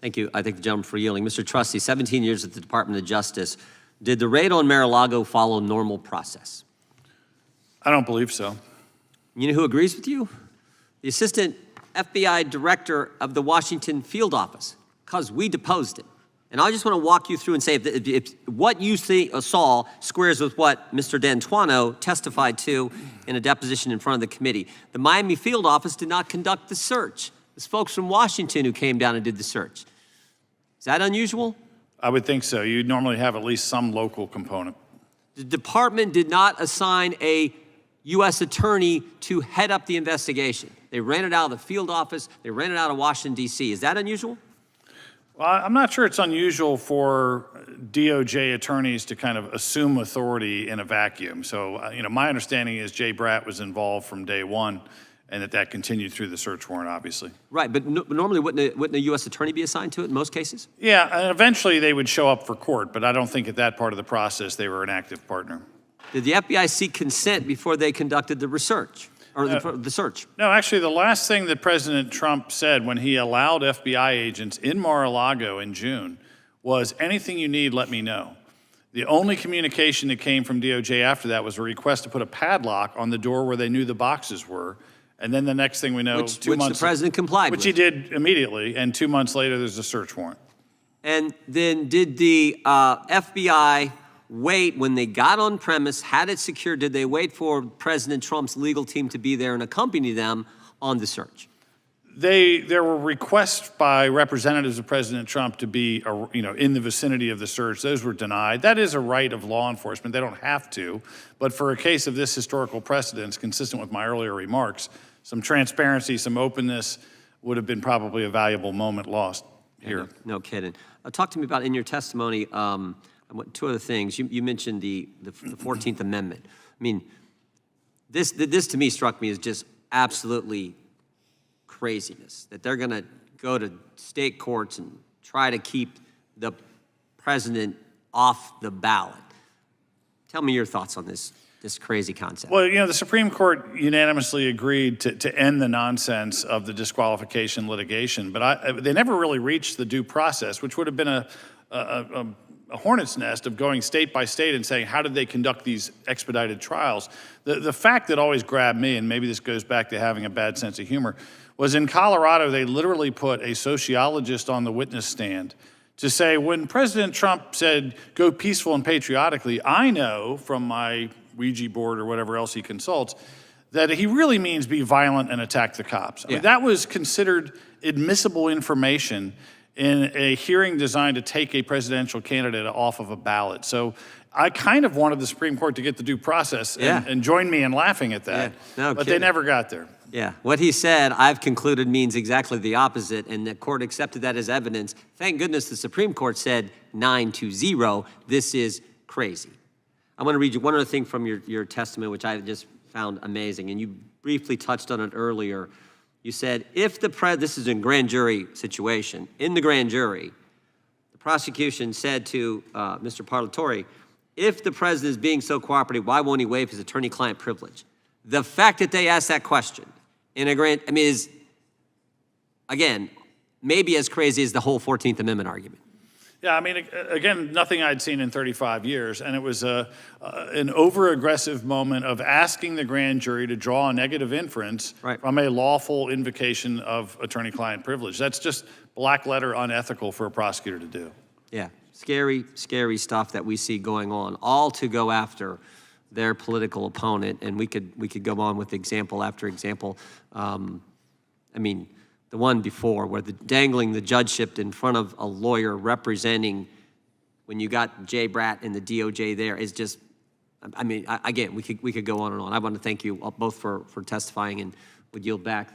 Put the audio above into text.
Thank you. I thank the gentleman for yielding. Mr. Trustee, 17 years at the Department of Justice. Did the raid on Mar-a-Lago follow normal process? I don't believe so. You know who agrees with you? The Assistant FBI Director of the Washington Field Office, because we deposed him. And I just want to walk you through and say if what you saw squares with what Mr. D'Antuono testified to in a deposition in front of the committee. The Miami Field Office did not conduct the search. It was folks from Washington who came down and did the search. Is that unusual? I would think so. You'd normally have at least some local component. The department did not assign a U.S. attorney to head up the investigation. They ran it out of the field office. They ran it out of Washington, D.C. Is that unusual? Well, I'm not sure it's unusual for DOJ attorneys to kind of assume authority in a vacuum. So, my understanding is Jay Bratt was involved from day one, and that continued through the search warrant, obviously. Right, but normally wouldn't a U.S. attorney be assigned to it in most cases? Yeah, and eventually they would show up for court, but I don't think at that part of the process they were an active partner. Did the FBI seek consent before they conducted the research? Or the search? No, actually, the last thing that President Trump said when he allowed FBI agents in Mar-a-Lago in June was, anything you need, let me know. The only communication that came from DOJ after that was a request to put a padlock on the door where they knew the boxes were. And then the next thing we know, which the president complied with. Which he did immediately, and 2 months later, there's a search warrant. And then did the FBI wait when they got on premise, had it secured, did they wait for President Trump's legal team to be there and accompany them on the search? There were requests by representatives of President Trump to be, in the vicinity of the search. Those were denied. That is a right of law enforcement. They don't have to. But for a case of this historical precedence, consistent with my earlier remarks, some transparency, some openness would have been probably a valuable moment lost here. No kidding. Talk to me about, in your testimony, two other things. You mentioned the 14th Amendment. I mean, this to me struck me as just absolutely craziness, that they're going to go to state courts and try to keep the president off the ballot. Tell me your thoughts on this crazy concept. Well, the Supreme Court unanimously agreed to end the nonsense of the disqualification litigation, but they never really reached the due process, which would have been a hornet's nest of going state by state and saying, how did they conduct these expedited trials? The fact that always grabbed me, and maybe this goes back to having a bad sense of humor, was in Colorado, they literally put a sociologist on the witness stand to say, when President Trump said, go peaceful and patriotically, I know from my Ouija board or whatever else he consults, that he really means be violent and attack the cops. I mean, that was considered admissible information in a hearing designed to take a presidential candidate off of a ballot. So I kind of wanted the Supreme Court to get the due process and join me in laughing at that, but they never got there. Yeah, what he said, I've concluded, means exactly the opposite, and the court accepted that as evidence. Thank goodness the Supreme Court said 9-0, this is crazy. I want to read you one other thing from your testimony, which I just found amazing, and you briefly touched on it earlier. You said, if this is a grand jury situation, in the grand jury, the prosecution said to Mr. Parlatore, if the president is being so cooperative, why won't he waive his attorney-client privilege? The fact that they asked that question in a is, again, maybe as crazy as the whole 14th Amendment argument. Yeah, I mean, again, nothing I'd seen in 35 years, and it was an over-aggressive moment of asking the grand jury to draw a negative inference from a lawful invocation of attorney-client privilege. That's just black letter unethical for a prosecutor to do. Yeah, scary, scary stuff that we see going on, all to go after their political opponent, and we could go on with example after example. I mean, the one before where dangling the judgeship in front of a lawyer representing, when you got Jay Bratt and the DOJ there, is just, I mean, again, we could go on and on. I want to thank you both for testifying, and would yield back